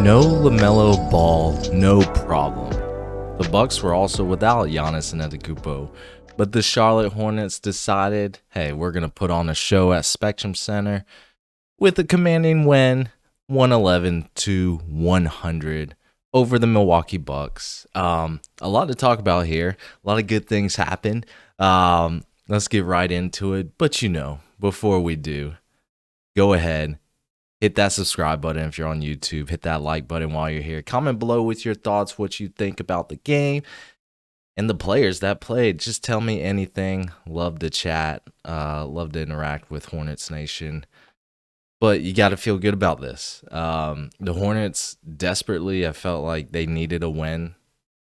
No LaMelo Ball, no problem. The Bucks were also without Giannis Antetokounmpo, but the Charlotte Hornets decided, hey, we're going to put on a show at Spectrum Center with a commanding win, 111-100 over the Milwaukee Bucks. A lot to talk about here. A lot of good things happened. Let's get right into it. But before we do, go ahead. Hit that subscribe button if you're on YouTube. Hit that like button while you're here. Comment below with your thoughts, what you think about the game and the players that played. Just tell me anything. Love to chat. Love to interact with Hornets Nation. But you got to feel good about this. The Hornets desperately, I felt like they needed a win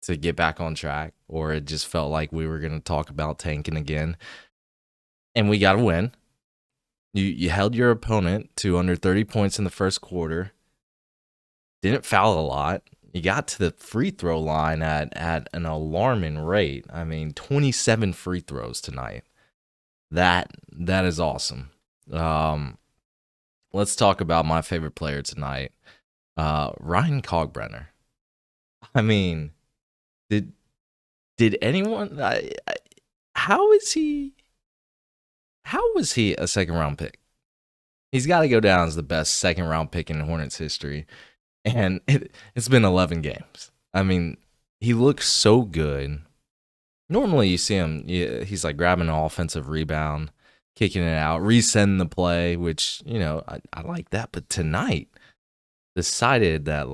to get back on track, or it just felt like we were going to talk about tanking again. And we got a win. You held your opponent to under 30 points in the first quarter. Didn't foul a lot. You got to the free throw line at an alarming rate. I mean, 27 free throws tonight. That is awesome. Let's talk about my favorite player tonight, Ryan Kalkbrenner. I mean, did anyone? How is he? How was he a second-round pick? He's got to go down as the best second-round pick in Hornets history, and it's been 11 games. I mean, he looks so good. Normally, you see him, he's like grabbing an offensive rebound, kicking it out, resending the play, which, I like that. But tonight, decided that,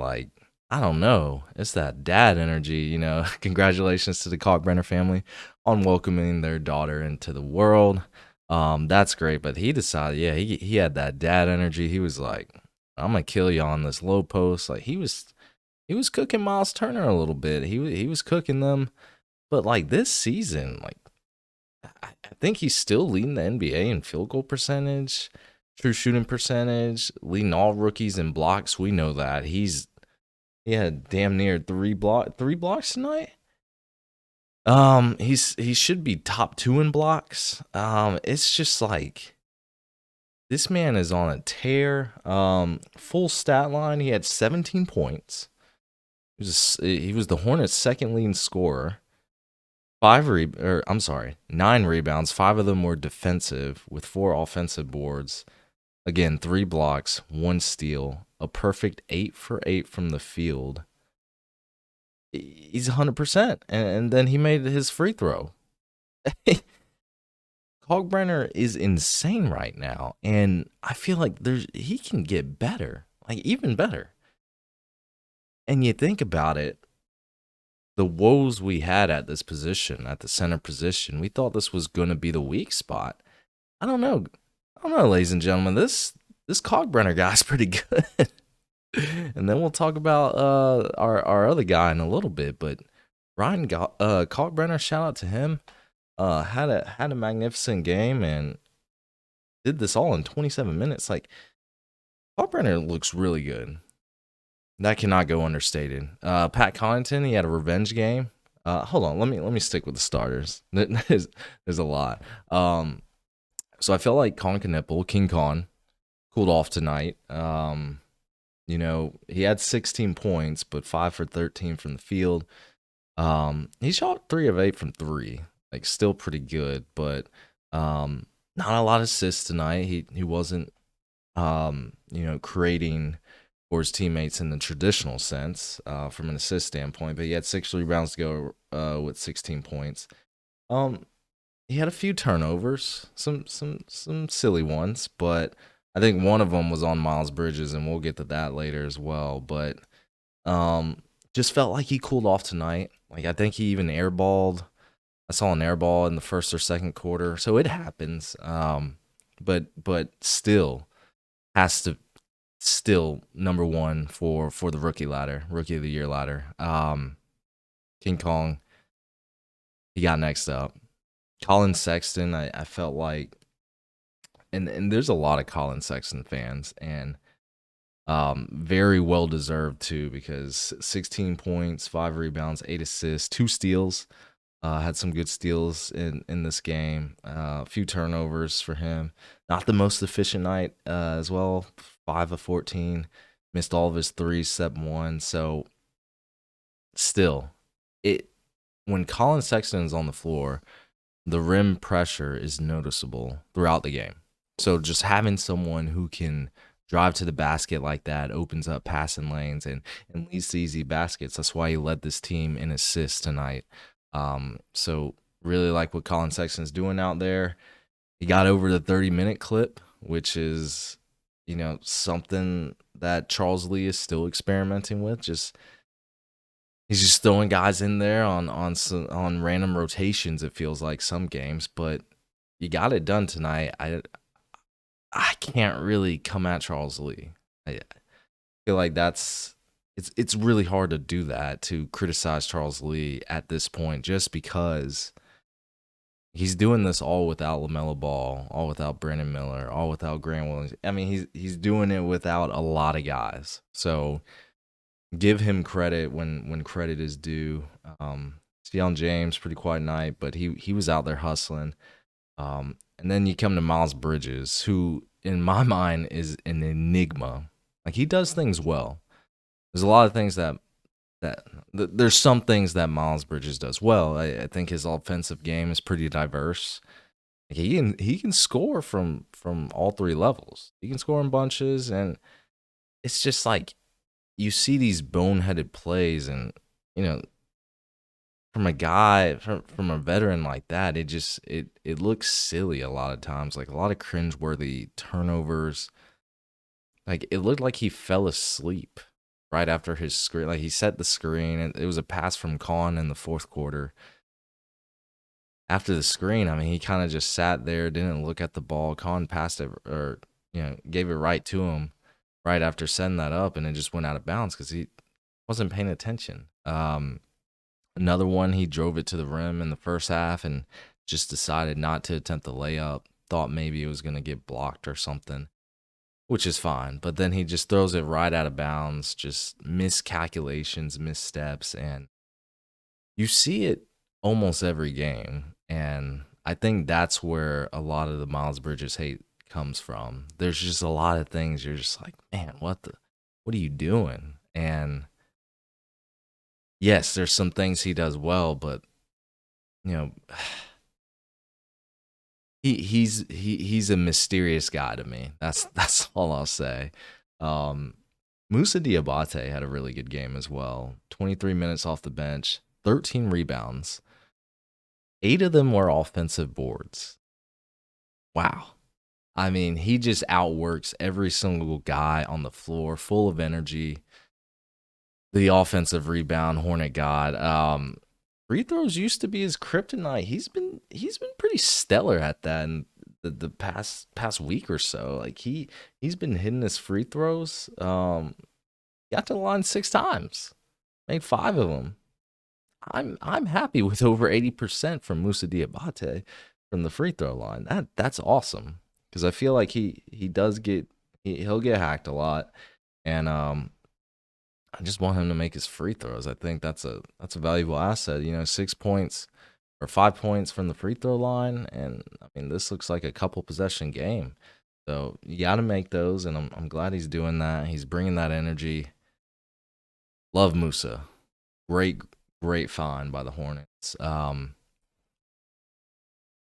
I don't know, it's that dad energy, Congratulations to the Kalkbrenner family on welcoming their daughter into the world. That's great, but he decided, he had that dad energy. He was like, I'm gonna kill you on this low post. Like he was cooking Miles Turner a little bit. He was cooking them, but this season, I think he's still leading the NBA in field goal percentage, true shooting percentage, leading all rookies in blocks. We know that he had damn near three blocks tonight. He should be top 2 in blocks. It's just this man is on a tear. Full stat line, he had 17 points. He was the Hornets' second leading scorer. 9 rebounds. 5 of them were defensive with 4 offensive boards. Again, 3 blocks, 1 steal, a perfect 8 for 8 from the field. He's 100%, and then he made his free throw. Kalkbrenner is insane right now, and I feel like he can get better, even better. And you think about it, the woes we had at this position, at the center position, we thought this was going to be the weak spot. I don't know, ladies and gentlemen. This Kalkbrenner guy's pretty good. And then we'll talk about our other guy in a little bit. But Ryan Kalkbrenner, shout out to him. Had a magnificent game and did this all in 27 minutes. Kalkbrenner looks really good. That cannot go understated. Pat Connaughton, he had a revenge game. Hold on, let me stick with the starters. There's a lot. So I felt like King Con cooled off tonight. He had 16 points, but 5 for 13 from the field. He shot 3 of 8 from 3, still pretty good, but not a lot of assists tonight. He wasn't, creating for his teammates in the traditional sense from an assist standpoint, but he had 6 rebounds to go with 16 points. He had a few turnovers, some silly ones, but I think one of them was on Miles Bridges, and we'll get to that later as well. But just felt like he cooled off tonight. I think he even airballed. I saw an airball in the first or second quarter, so it happens. But still has to number 1 for the rookie of the year ladder. King Kong, he got next up. Colin Sexton, I felt like. And there's a lot of Colin Sexton fans, and very well deserved too, because 16 points, 5 rebounds, 8 assists, 2 steals. Had some good steals in this game. A few turnovers for him. Not the most efficient night as well. 5 of 14. Missed all of his threes, except one. So still, it when Colin Sexton's on the floor, the rim pressure is noticeable throughout the game. So just having someone who can drive to the basket like that opens up passing lanes and leads to easy baskets. That's why he led this team in assists tonight. So really like what Colin Sexton's doing out there. He got over the 30-minute clip, which is, something that Charles Lee is still experimenting with. He's just throwing guys in there on random rotations. It feels like some games, but you got it done tonight. I can't really come at Charles Lee. I feel like it's really hard to do that, to criticize Charles Lee at this point, just because he's doing this all without LaMelo Ball, all without Brandon Miller, all without Grant Williams. I mean, he's doing it without a lot of guys. So give him credit when credit is due. Steon James, pretty quiet night, but he was out there hustling. And then you come to Miles Bridges, who in my mind is an enigma. Like, he does things well. There's a lot of things there's some things that Miles Bridges does well. I think his offensive game is pretty diverse. Like, he can score from all three levels. He can score in bunches, and it's just like, you see these boneheaded plays, and from a guy, from a veteran like that, it looks silly a lot of times. Like, a lot of cringeworthy turnovers. Like, it looked like he fell asleep right after his screen. Like, he set the screen, and it was a pass from Kahn in the fourth quarter. After the screen, I mean, he kind of just sat there, didn't look at the ball. Kahn passed it, or gave it right to him right after setting that up, and it just went out of bounds because he wasn't paying attention. Another one, he drove it to the rim in the first half and just decided not to attempt the layup. Thought maybe it was going to get blocked or something, which is fine. But then he just throws it right out of bounds, just miscalculations, missteps, and you see it almost every game. And I think that's where a lot of the Miles Bridges hate comes from. There's just a lot of things you're just like, man, what are you doing? And yes, there's some things he does well, but you know, he's a mysterious guy to me. That's all I'll say. Musa Diabate had a really good game as well. 23 minutes off the bench, 13 rebounds. 8 of them were offensive boards. Wow. I mean, he just outworks every single guy on the floor, full of energy. The offensive rebound, Hornet God. Free throws used to be his kryptonite. He's been pretty stellar at that in the past week or so. Like, he's been hitting his free throws. Got to the line 6 times, made 5 of them. I'm happy with over 80% from Musa Diabate from the free throw line. That's awesome, because I feel like he'll get hacked a lot, and I just want him to make his free throws. I think that's a valuable asset. 6 points or 5 points from the free throw line, and I mean, this looks like a couple possession game. So you got to make those, and I'm glad he's doing that. He's bringing that energy. Love Musa. Great find by the Hornets. I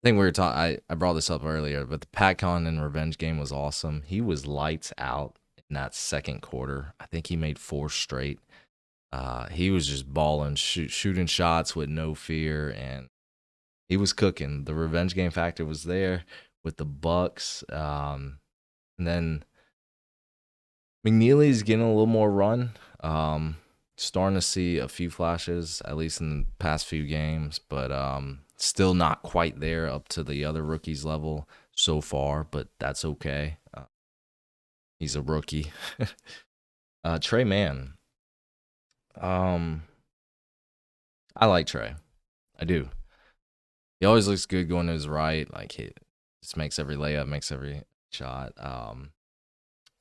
think we were talking. I brought this up earlier, but the PatCon and revenge game was awesome. He was lights out in that second quarter. I think he made 4 straight. He was just balling, shooting shots with no fear, and he was cooking. The revenge game factor was there with the Bucks. And then McNeely's getting a little more run. Starting to see a few flashes, at least in the past few games, but still not quite there up to the other rookies' level so far, but that's okay. He's a rookie. Trey Mann. I like Trey. I do. He always looks good going to his right. Like, he just makes every layup, makes every shot.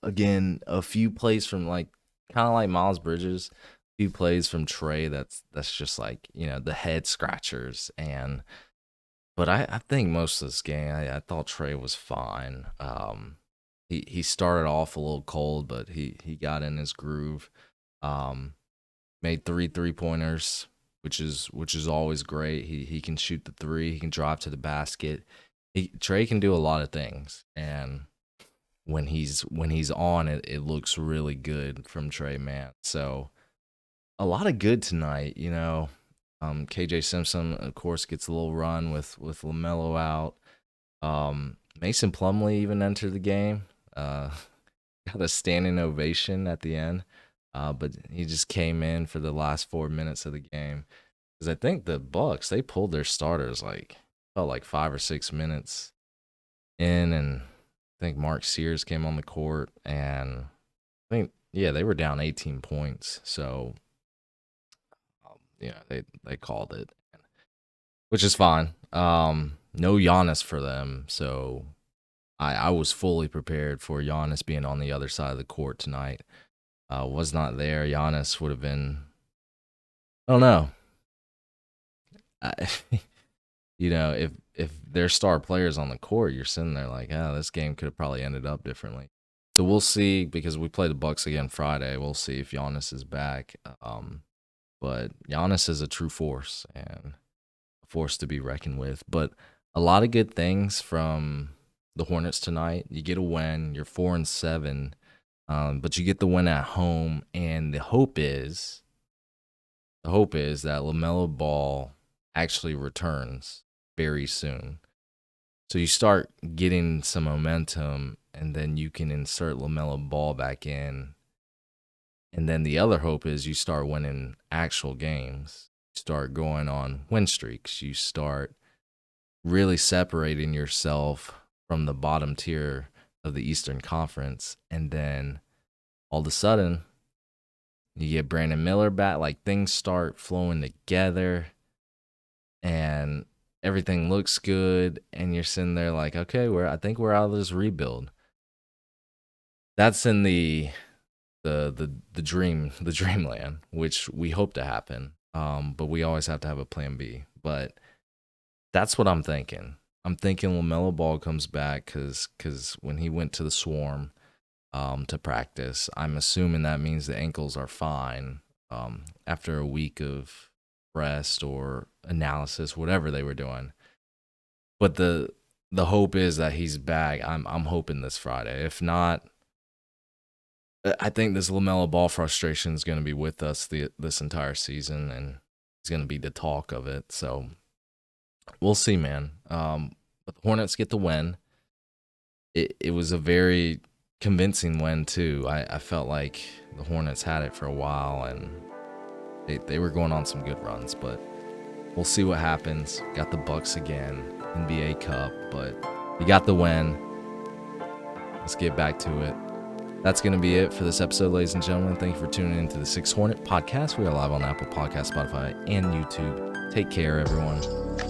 Again, a few plays from, like, kind of like Miles Bridges. A few plays from Trey that's just like, the head scratchers. But I think most of this game, I thought Trey was fine. he started off a little cold, but he got in his groove. Um, Made 3 3-pointers, which is always great. He can shoot the three. He can drive to the basket. Trey can do a lot of things, and when he's on it, it looks really good from Trey, man. So a lot of good tonight, you know. KJ Simpson, of course, gets a little run with LaMelo out. Mason Plumlee even entered the game. Uh, got a standing ovation at the end, but he just came in for the last 4 minutes of the game because I think the Bucks they pulled their starters like felt like 5 or 6 minutes in, and I think Mark Sears came on the court, and I think yeah they were down 18 points, so yeah they called it, which is fine. No Giannis for them, so I was fully prepared for Giannis being on the other side of the court tonight. Was not there. Giannis would have been. I don't know. I, if their star players on the court, you're sitting there like, this game could have probably ended up differently. So we'll see because we play the Bucks again Friday. We'll see if Giannis is back. But Giannis is a true force and a force to be reckoned with. But a lot of good things from the Hornets tonight. You get a win. You're 4-7. But you get the win at home, and the hope is that LaMelo Ball actually returns very soon. So you start getting some momentum, and then you can insert LaMelo Ball back in. And then the other hope is you start winning actual games. You start going on win streaks. You start really separating yourself from the bottom tier of the Eastern Conference, and then all of a sudden you get Brandon Miller back, like things start flowing together and everything looks good, and you're sitting there like, okay, I think we're out of this rebuild. That's in the dreamland, which we hope to happen. But we always have to have a plan B. But that's what I'm thinking. I'm thinking LaMelo Ball comes back because when he went to the Swarm to practice, I'm assuming that means the ankles are fine after a week of rest or analysis, whatever they were doing. But the hope is that he's back. I'm hoping this Friday. If not, I think this LaMelo Ball frustration is going to be with us this entire season, and he's going to be the talk of it. So we'll see, man. But the Hornets get the win. It was a very convincing win, too. I felt like the Hornets had it for a while, and they were going on some good runs. But we'll see what happens. Got the Bucks again, NBA Cup, but you got the win. Let's get back to it. That's going to be it for this episode, ladies and gentlemen. Thank you for tuning into the 6 Hornet podcast. We are live on Apple Podcasts, Spotify, and YouTube. Take care, everyone.